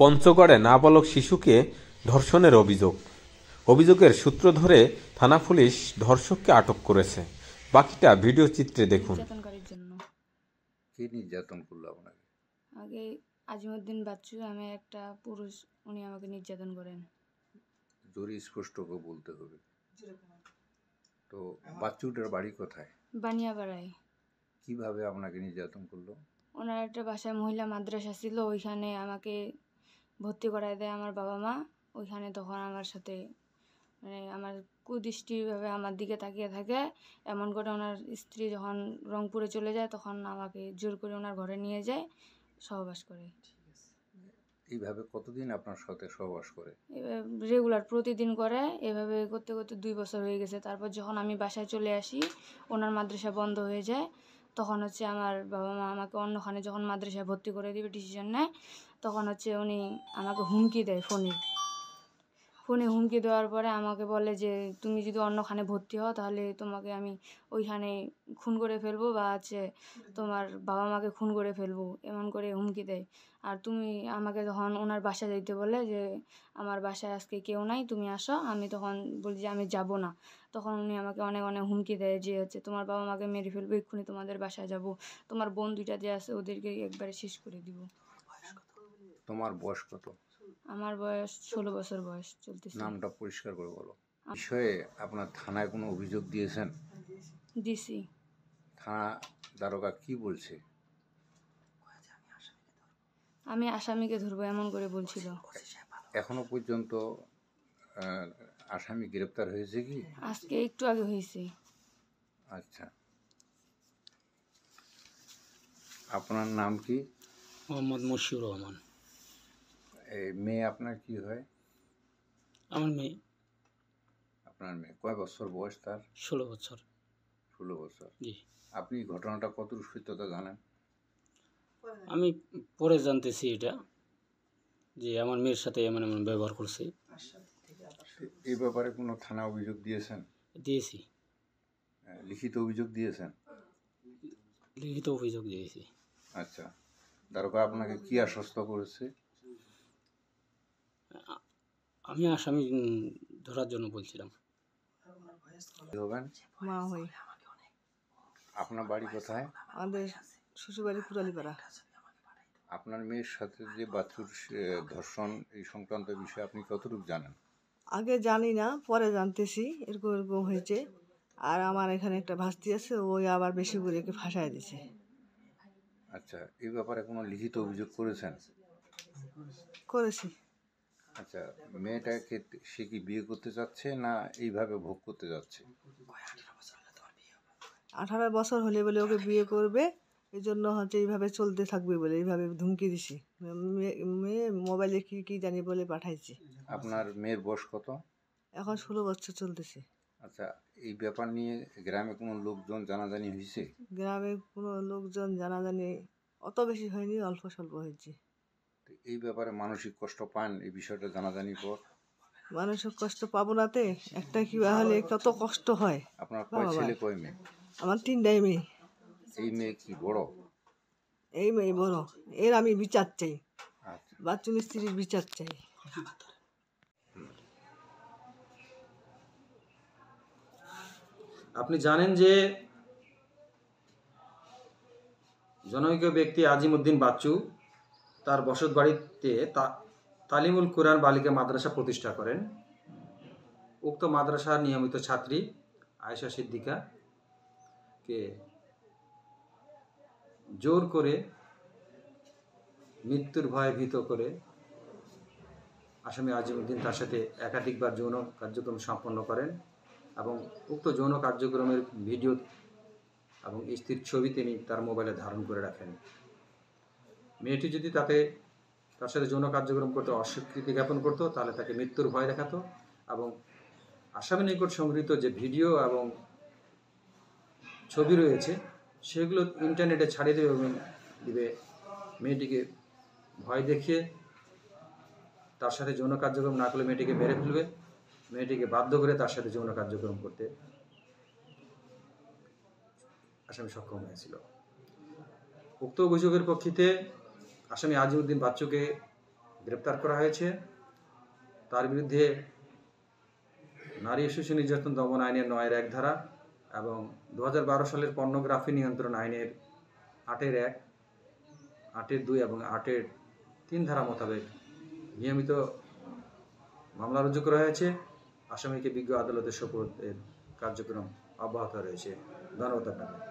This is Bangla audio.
পঞ্চগড়ে নাবালক শিশুকে ধর্ষণের অভিযোগের সূত্র ধরে থানা পুলিশ ধর্ষককে আটক করেছে। বাকিটা ভিডিও চিত্রে দেখুন। নির্যাতনকারীর জন্য কি নির্যাতন করলো আপনাকে? আগে আজিমউদ্দিন বাচ্চু নামে একটা পুরুষ, উনি আমাকে নির্যাতন করেন। জোরে স্পষ্ট করে বলতে হবে। তো বাচ্চুটার বাড়ি কোথায়? বানিয়াপাড়ায়। কিভাবে আপনাকে নির্যাতন করলো? ওনার একটা বাসায় মহিলা মাদ্রাসা ছিল, ওইখানে আমাকে ভর্তি করায় দেয় আমার বাবা মা। ওইখানে তখন আমার সাথে মানে আমার কুদৃষ্টিভাবে আমার দিকে তাকিয়ে থাকে। এমন করে ওনার স্ত্রী যখন রংপুরে চলে যায় তখন আমাকে জোর করে ওনার ঘরে নিয়ে যায়, সহবাস করে। এইভাবে কতদিন আপনার সাথে সহবাস করে? রেগুলার প্রতিদিন করে। এভাবে করতে করতে 2 বছর হয়ে গেছে। তারপর যখন আমি বাসায় চলে আসি, ওনার মাদ্রাসা বন্ধ হয়ে যায়, তখন হচ্ছে আমার বাবা মা আমাকে অন্যখানে যখন মাদ্রাসায় ভর্তি করে দিবে ডিসিশন নেয়, তখন হচ্ছে উনি আমাকে হুমকি দেয় ফোনে হুমকি দেওয়ার পরে আমাকে বলে যে তুমি যদি অন্যখানে ভর্তি হও তাহলে তোমাকে আমি ওইখানে খুন করে ফেলবো, বা হচ্ছে তোমার বাবা মাকে খুন করে ফেলবো, এমন করে হুমকি দেয়। আর তুমি আমাকে তখন ওনার বাসায় যাইতে বলে যে আমার বাসায় আজকে কেউ নাই, তুমি আসো। আমি তখন বলি যে আমি যাব না। তখন উনি আমাকে অনেক অনেক হুমকি দেয় যে হচ্ছে তোমার বাবা মাকে মেরে ফেলবো, এক্ষুনি তোমাদের বাসায় যাব, তোমার বোন 2টা যে আছে ওদেরকে একবারে শেষ করে দিব। তোমার বয়স কত? আমার বয়স 16 বছর বয়স চলতেছে। নামটা পরিষ্কার করে বলো। বিষয়ে আপনার থানায় কোনো অভিযোগ দিয়েছেন? দিছি। থানা দারোগা কি বলছে? আমি আসামিকে ধরবো এমন করে বলছিল। এখনো পর্যন্ত আসামি গ্রেপ্তার হয়েছে কি? আজকে একটু আগে হয়েছে। আচ্ছা, আপনার নাম কি? মোহাম্মদ মশিউর রহমান। এই মেয়ে আপনার কি হয়? আমার মেয়ে। আপনার মেয়ে কয় বছর বয়স তার? 16 বছর। 16 বছর। জি। আপনি ঘটনাটা কতটুকু সত্যতা জানেন? আমি পরে জানতেছি এটা, যে আমার মেয়ের সাথে এমন এমন ব্যবহার করছে। এই ব্যাপারে কোনো থানা অভিযোগ দিয়েছেন? দিয়েছি। লিখিত অভিযোগ দিয়েছেন? লিখিত অভিযোগ দিয়েছি। আচ্ছা, দারোগা আপনাকে কি আশ্বস্ত করেছে? আমি আসামি ধরার জন্য বলছিলাম। হবেন মা হই। আপনার বাড়ি কোথায়? আমাদের শ্বশুরবাড়ি পুরালিপাড়া। আপনার মেয়ের সাথে যে বাচ্চুর ধর্ষণ এই সংক্রান্ত বিষয়ে আপনি কতটুকু জানেন? আগে জানি না, পরে জানতেছি এরকম এরকম হয়েছে। আর আমার এখানে একটা ভাস্তি আছে, ওই আবার বেশি করে একে ফাঁসায় দিছে। আচ্ছা, এই ব্যাপারে কোনো লিখিত অভিযোগ করেছেন? করেছি। আচ্ছা, মেয়েটাকে সে কি বিয়ে করতে চাচ্ছে না এইভাবে ভোগ করতে যাচ্ছে? 18 বছর হলে বলে ওকে বিয়ে করবে, এই জন্য হচ্ছে এইভাবে চলতে থাকবে বলে এইভাবে ধুমকি দিছি। মেয়ে মোবাইলে কি কি জানি বলে পাঠাইছি। আপনার মেয়ের বয়স কত? এখন 16 বছর চলতেছে। আচ্ছা, এই ব্যাপার নিয়ে গ্রামে কোনো লোকজন জানাজানি হয়েছে? গ্রামে কোনো লোকজন জানাজানি অত বেশি হয়নি, অল্প স্বল্প হয়েছে। এই ব্যাপারে মানসিক কষ্ট পান এই বিষয়টা জানাজানি পর? মানুষের কষ্ট পাবো নাতে, একটা কি হলে কত কষ্ট হয়। আপনার কয় ছেলে কয় মেয়ে? আমার 3টাই মেয়ে। এই মেয়ে কি বড়? এই মেয়ে বড়। এর আমি বিচার চাই, আচ্ছা, বাচ্চু মিস্ত্রির বিচার চাই। আপনি জানেন যে জনৈক ব্যক্তি আজিমউদ্দিন বাচ্চু তার বসত বাড়িতে তালিমুল কুরআন বালিকা মাদ্রাসা প্রতিষ্ঠা করেন। উক্ত মাদ্রাসার নিয়মিত ছাত্রী আয়েশা সিদ্দিকাকে জোর করে মৃত্যুর ভয়ে ভীত করে আসামি আজিমউদ্দিন তার সাথে একাধিকবার যৌন কার্যক্রম সম্পন্ন করেন এবং উক্ত যৌন কার্যক্রমের ভিডিও এবং স্ত্রীর ছবি তিনি তার মোবাইলে ধারণ করে রাখেন। মেয়েটি যদি তার সাথে যৌন কার্যক্রম করতে অস্বীকৃতি জ্ঞাপন করতো তাহলে তাকে মৃত্যুর ভয় দেখাতো এবং আসামি নিকট সংগৃহীত যে ভিডিও এবং ছবি রয়েছে সেগুলো ইন্টারনেটে ছাড়িয়ে দিবে। মেয়েটিকে ভয় দেখিয়ে তার সাথে যৌন কার্যক্রম না করলে মেয়েটিকে মেরে ফেলবে। মেয়েটিকে বাধ্য করে তার সাথে যৌন কার্যক্রম করতে আসামি সক্ষম হয়েছিল। উক্ত অভিযোগের প্রেক্ষিতে আসামি আজিমউদ্দিন বাচ্চুকে গ্রেপ্তার করা হয়েছে। তার বিরুদ্ধে নারী ও শিশু নির্যাতন দমন আইনের ৯-১ ধারা এবং 2012 সালের পর্নোগ্রাফি নিয়ন্ত্রণ আইনের 8-1, 8-2 এবং 8-3 ধারা মোতাবেক নিয়মিত মামলা রুজু করা হয়েছে। আসামিকে বিজ্ঞ আদালতে সোপর্দের কার্যক্রম অব্যাহত রয়েছে। ধন্যবাদ আপনাকে।